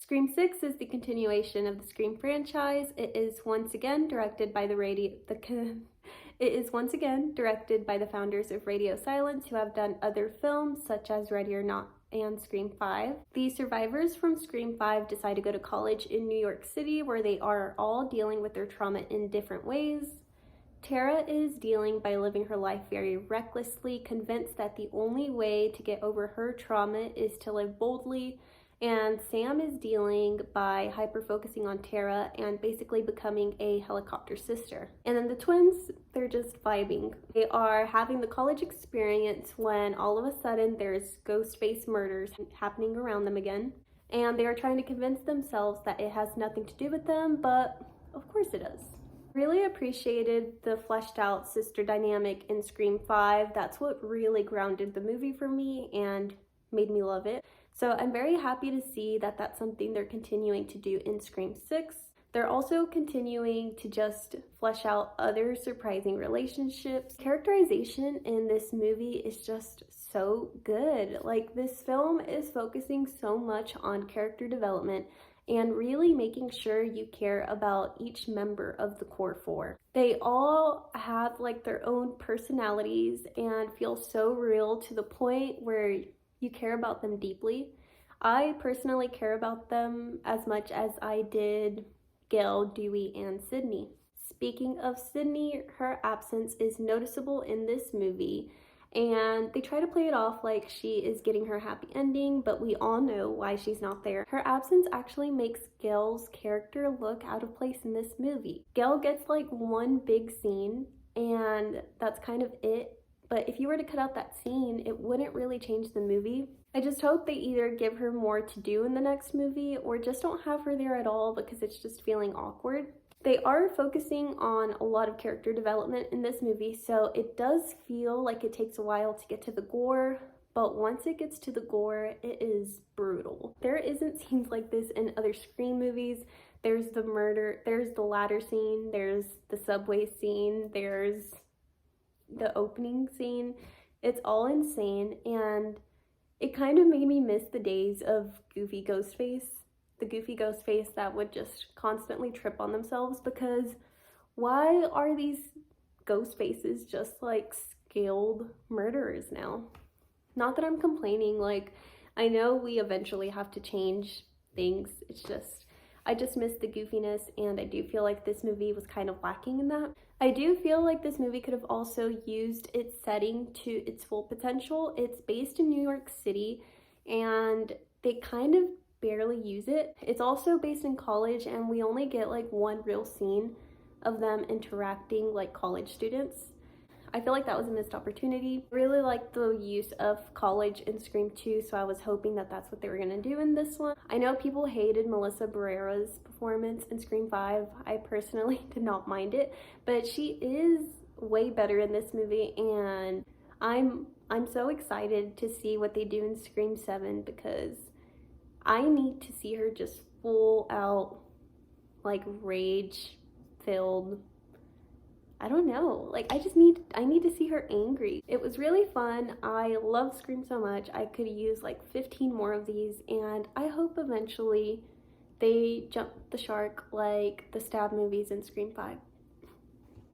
Scream 6 is the continuation of the Scream franchise. It is once again directed by the founders of Radio Silence, who have done other films such as Ready or Not and Scream 5. The survivors from Scream 5 decide to go to college in New York City, where they are all dealing with their trauma in different ways. Tara is dealing by living her life very recklessly, convinced that the only way to get over her trauma is to live boldly. And Sam is dealing by hyper-focusing on Tara and basically becoming a helicopter sister. And then the twins, they're just vibing. They are having the college experience when all of a sudden there's ghost-face murders happening around them again. And they are trying to convince themselves that it has nothing to do with them, but of course it does. Really appreciated the fleshed out sister dynamic in Scream 5. That's what really grounded the movie for me and made me love it. So I'm very happy to see that that's something they're continuing to do in Scream 6. They're also continuing to just flesh out other surprising relationships. Characterization in this movie is just so good. Like, this film is focusing so much on character development and really making sure you care about each member of the core four. They all have like their own personalities and feel so real to the point where you care about them deeply. I personally care about them as much as I did Gail, Dewey, and Sydney. Speaking of Sydney, her absence is noticeable in this movie, and they try to play it off like she is getting her happy ending, but we all know why she's not there. Her absence actually makes Gail's character look out of place in this movie. Gail gets like one big scene, and that's kind of it. But if you were to cut out that scene, it wouldn't really change the movie. I just hope they either give her more to do in the next movie or just don't have her there at all because it's just feeling awkward. They are focusing on a lot of character development in this movie, so it does feel like it takes a while to get to the gore, but once it gets to the gore, it is brutal. There isn't scenes like this in other Scream movies. There's the murder, there's the ladder scene, there's the subway scene, there's the opening scene. It's all insane, and it kind of made me miss the days of goofy Ghostface. The goofy Ghostface that would just constantly trip on themselves, because why are these ghost faces just like scaled murderers now? Not that I'm complaining, like, I know we eventually have to change things. It's just, I just miss the goofiness, and I do feel like this movie was kind of lacking in that. I do feel like this movie could have also used its setting to its full potential. It's based in New York City, and they kind of barely use it. It's also based in college, and we only get like one real scene of them interacting like college students. I feel like that was a missed opportunity. I really like the use of college in Scream 2, so I was hoping that that's what they were gonna do in this one. I know people hated Melissa Barrera's performance in Scream 5. I personally did not mind it, but she is way better in this movie, and I'm so excited to see what they do in Scream 7, because I need to see her just full out, like, rage filled, I don't know, like, I need to see her angry. It was really fun. I love Scream so much. I could use like 15 more of these, and I hope eventually they jump the shark like the Stab movies in Scream 5.